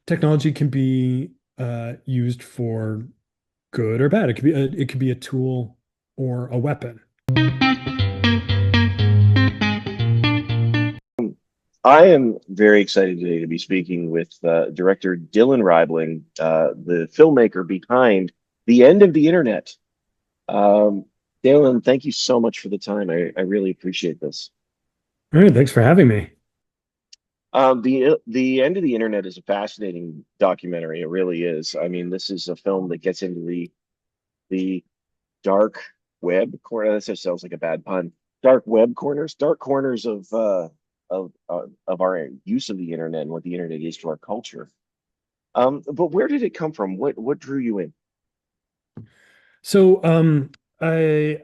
technology can be used for good or bad. It could be a tool or a weapon. I am very excited today to be speaking with director Dylan Reibling, the filmmaker behind The End of the Internet. Um, Dylan, thank you so much for the time. I really appreciate this. All right, thanks for having me. The End of the Internet is a fascinating documentary. It really is. I mean, this is a film that gets into the dark web corner. That just sounds like a bad pun. Dark corners of our use of the internet and what the internet is to our culture. But where did it come from? What drew you in? So, I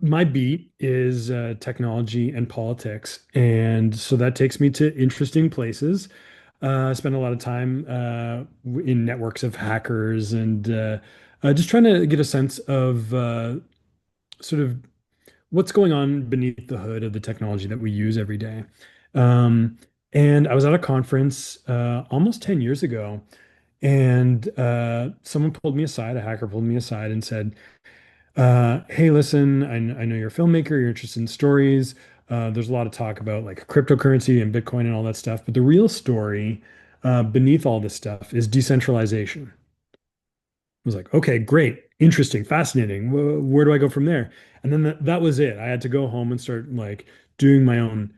my beat is technology and politics, and so that takes me to interesting places. I spend a lot of time in networks of hackers and just trying to get a sense of sort of what's going on beneath the hood of the technology that we use every day. Um, and I was at a conference almost 10 years ago, and someone pulled me aside, a hacker pulled me aside and said, hey, listen, I know you're a filmmaker, you're interested in stories. There's a lot of talk about like cryptocurrency and Bitcoin and all that stuff, but the real story beneath all this stuff is decentralization. I was like, okay, great, interesting, fascinating. Where do I go from there? And then that was it. I had to go home and start like doing my own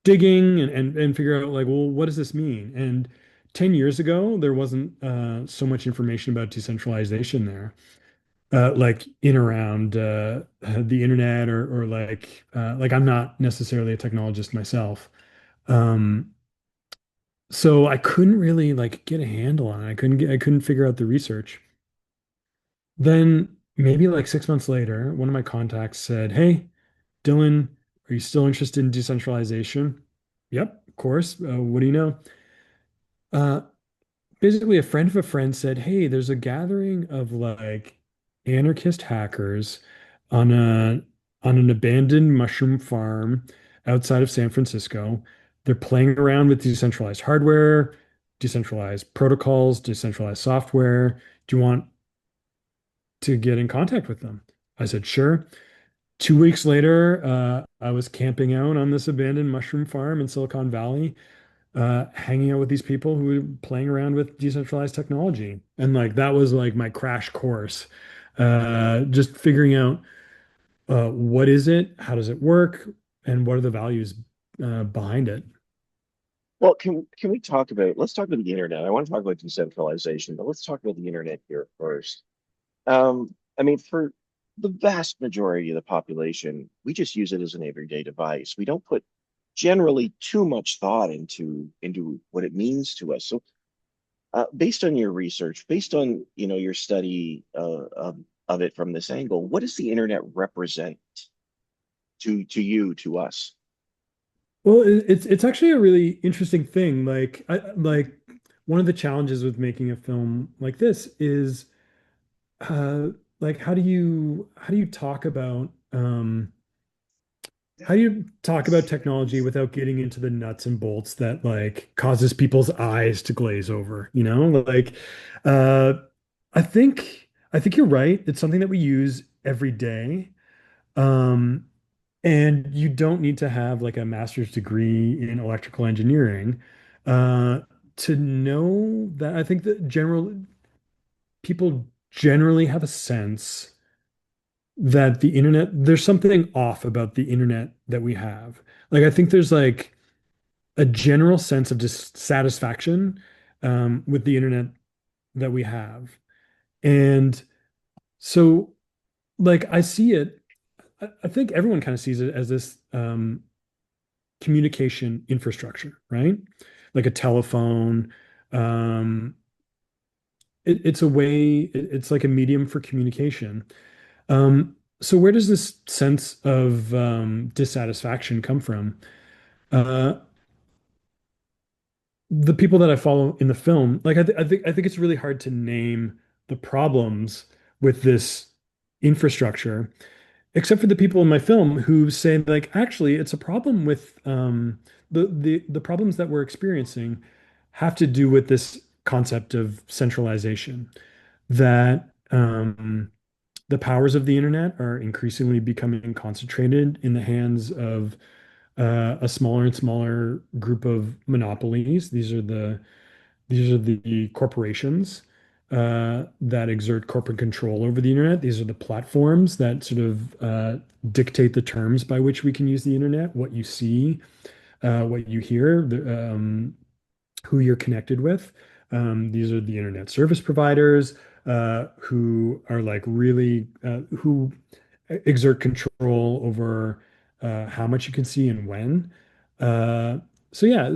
digging and figure out like, well, what does this mean? And 10 years ago, there wasn't so much information about decentralization there, like in around the internet or like I'm not necessarily a technologist myself. Um, so I couldn't really like get a handle on it. I couldn't figure out the research. Then maybe like 6 months later, one of my contacts said, "Hey, Dylan, are you still interested in decentralization?" Yep, of course. What do you know? Uh, Basically, a friend of a friend said, "Hey, there's a gathering of like anarchist hackers on a on an abandoned mushroom farm outside of San Francisco. They're playing around with decentralized hardware, decentralized protocols, decentralized software. Do you want to get in contact with them?" I said, "Sure." 2 weeks later, I was camping out on this abandoned mushroom farm in Silicon Valley, hanging out with these people who were playing around with decentralized technology. And like that was like my crash course, just figuring out what is it, how does it work, and what are the values behind it. Well, can we talk about let's talk about the internet. I want to talk about decentralization, but let's talk about the internet here first. I mean, for the vast majority of the population, we just use it as an everyday device. We don't put generally too much thought into what it means to us. So based on your research, based on your study of it from this angle, what does the internet represent to you, to us? Well, it's actually a really interesting thing. Like one of the challenges with making a film like this is uh, like how do you talk about how do you talk about technology without getting into the nuts and bolts that like causes people's eyes to glaze over, you know? Like uh I think you're right. It's something that we use every day. Um and you don't need to have like a master's degree in electrical engineering uh to know that. I think that general people generally have a sense that the internet, there's something off about the internet that we have. Like, I think there's like a general sense of dissatisfaction with the internet that we have. And so, like, I see it, I think everyone kind of sees it as this communication infrastructure, right? Like a telephone. Um, it's a way, it's like a medium for communication. So where does this sense of dissatisfaction come from? Uh, the people that I follow in the film, like I think it's really hard to name the problems with this infrastructure, except for the people in my film who say like actually it's a problem with the problems that we're experiencing have to do with this concept of centralization, that the powers of the internet are increasingly becoming concentrated in the hands of a smaller and smaller group of monopolies. These are the corporations that exert corporate control over the internet. These are the platforms that sort of dictate the terms by which we can use the internet, what you see, what you hear, who you're connected with. These are the internet service providers who are like really who exert control over how much you can see and when. Uh, so yeah,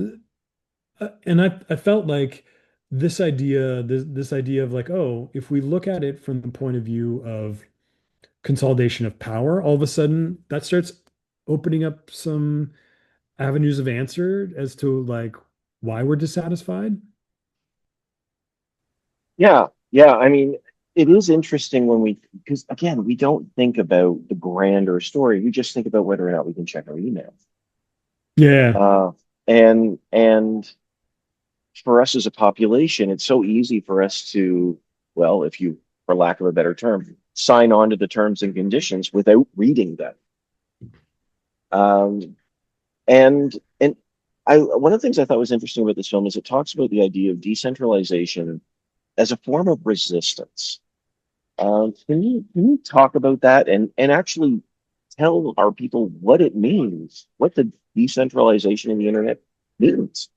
and I felt like this idea of like, oh, if we look at it from the point of view of consolidation of power, all of a sudden that starts opening up some avenues of answer as to like why we're dissatisfied. Yeah, yeah. I mean, it is interesting when because again, we don't think about the grander story. We just think about whether or not we can check our email. Yeah. Uh, and for us as a population, it's so easy for us to, well, if you, for lack of a better term, sign on to the terms and conditions without reading them. Um, and one of the things I thought was interesting about this film is it talks about the idea of decentralization as a form of resistance. Can you talk about that and actually tell our people what it means, what the decentralization in the internet means?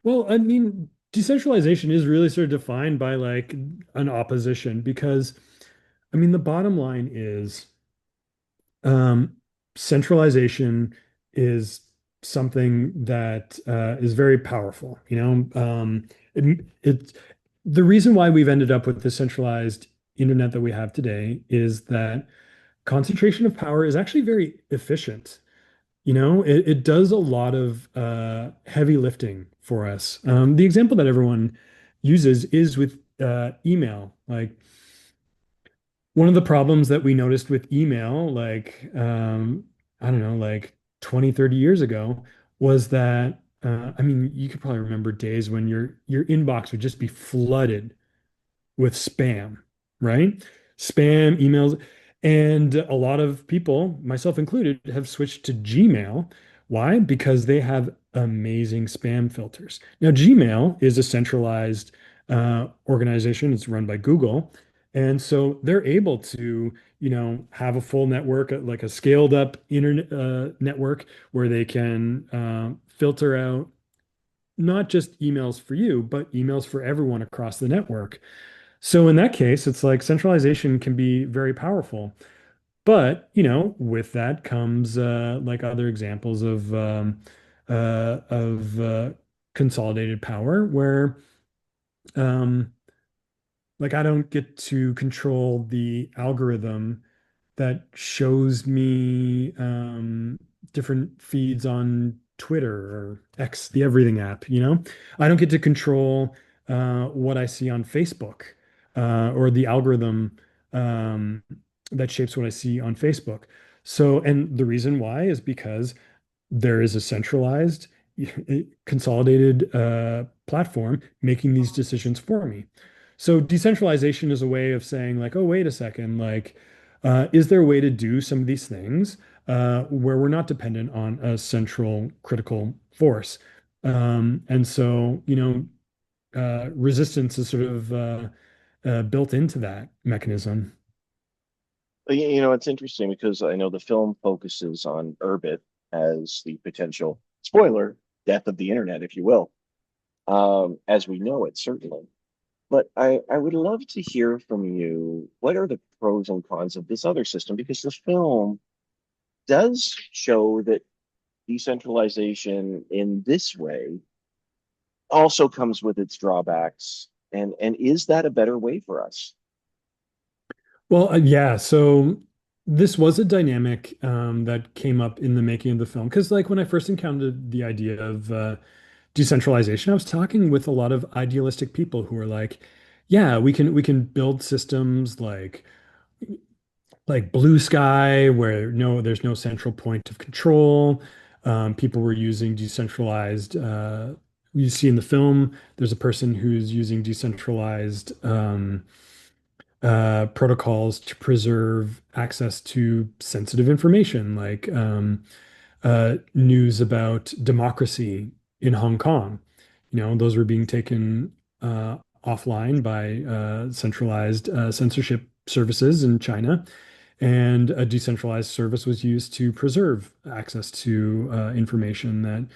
Well, I mean, decentralization is really sort of defined by like an opposition because I mean the bottom line is Um, centralization is something that is very powerful. It the reason why we've ended up with the centralized internet that we have today is that concentration of power is actually very efficient. It does a lot of heavy lifting for us. The example that everyone uses is with email. Like one of the problems that we noticed with email, like, I don't know, like 20, 30 years ago, was that, I mean, you could probably remember days when your inbox would just be flooded with spam, right? Spam emails. And a lot of people, myself included, have switched to Gmail. Why? Because they have amazing spam filters. Now, Gmail is a centralized organization. It's run by Google. And so they're able to, have a full network, like a scaled up internet network where they can filter out not just emails for you, but emails for everyone across the network. So in that case, it's like centralization can be very powerful. But, with that comes like other examples of consolidated power where like I don't get to control the algorithm that shows me different feeds on Twitter or X, the everything app. I don't get to control what I see on Facebook or the algorithm um, that shapes what I see on Facebook. So, and the reason why is because there is a centralized, consolidated platform making these decisions for me. So decentralization is a way of saying like, oh, wait a second, like, is there a way to do some of these things where we're not dependent on a central critical force? And so, resistance is sort of built into that mechanism. It's interesting because I know the film focuses on Urbit as the potential spoiler death of the internet, if you will, as we know it, certainly. But I would love to hear from you. What are the pros and cons of this other system? Because the film does show that decentralization in this way also comes with its drawbacks. And is that a better way for us? Well, yeah. So this was a dynamic that came up in the making of the film because, like, when I first encountered the idea of decentralization, I was talking with a lot of idealistic people who were like, "Yeah, we can build systems like blue sky where there's no central point of control." People were using decentralized you see in the film, there's a person who's using decentralized protocols to preserve access to sensitive information, like news about democracy in Hong Kong. Those were being taken offline by centralized censorship services in China, and a decentralized service was used to preserve access to information that,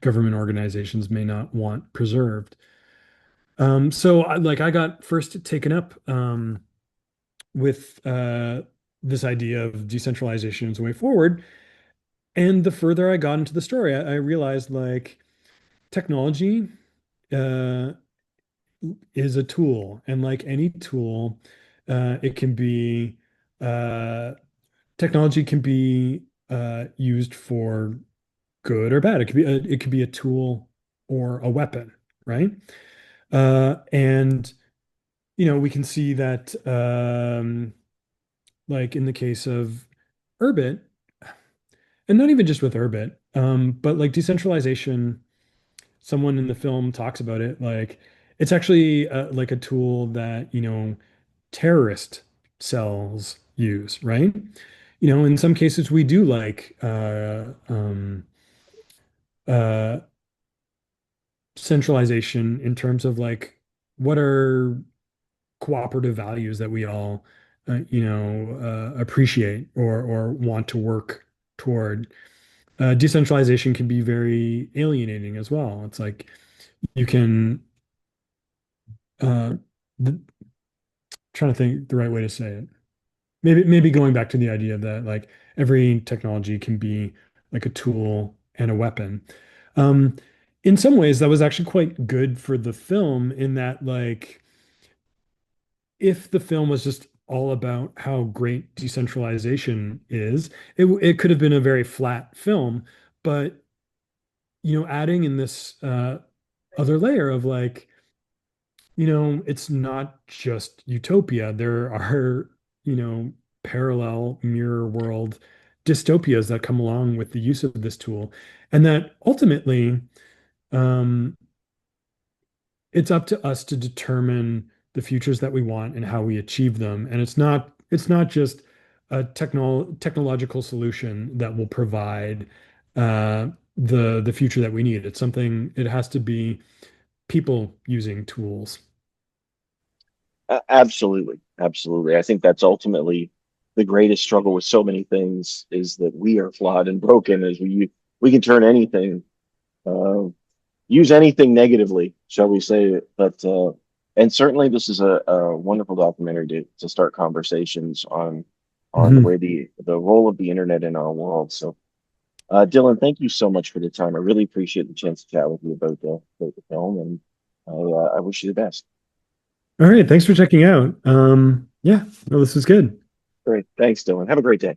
government organizations may not want preserved. So I got first taken up with this idea of decentralization as a way forward. And the further I got into the story, I realized like technology uh, is a tool, and like any tool, it can be uh, technology can be used for good or bad. It could be a tool or a weapon, right? And we can see that like in the case of Urbit, and not even just with Urbit, but like decentralization, someone in the film talks about it like it's actually like a tool that, terrorist cells use, right? In some cases we do like uh, centralization in terms of like what are cooperative values that we all appreciate or want to work toward. Decentralization can be very alienating as well. It's like you can uh, the, trying to think the right way to say it. Maybe going back to the idea that like every technology can be like a tool and a weapon. Um, in some ways, that was actually quite good for the film in that like if the film was just all about how great decentralization is, it could have been a very flat film. But adding in this other layer of like, it's not just utopia. There are, parallel mirror world dystopias that come along with the use of this tool, and that ultimately, um, it's up to us to determine the futures that we want and how we achieve them. And it's not just a technological solution that will provide the future that we need. It's something, it has to be people using tools. Absolutely, absolutely. I think that's ultimately the greatest struggle with so many things is that we are flawed and broken as we can turn anything, uh, use anything negatively, shall we say. But and certainly this is a wonderful documentary to start conversations on the way Mhm. the role of the internet in our world. So Dylan, thank you so much for the time. I really appreciate the chance to chat with you about the film, and I wish you the best. All right, thanks for checking out. Yeah, no, this was good. Great. Thanks, Dylan. Have a great day.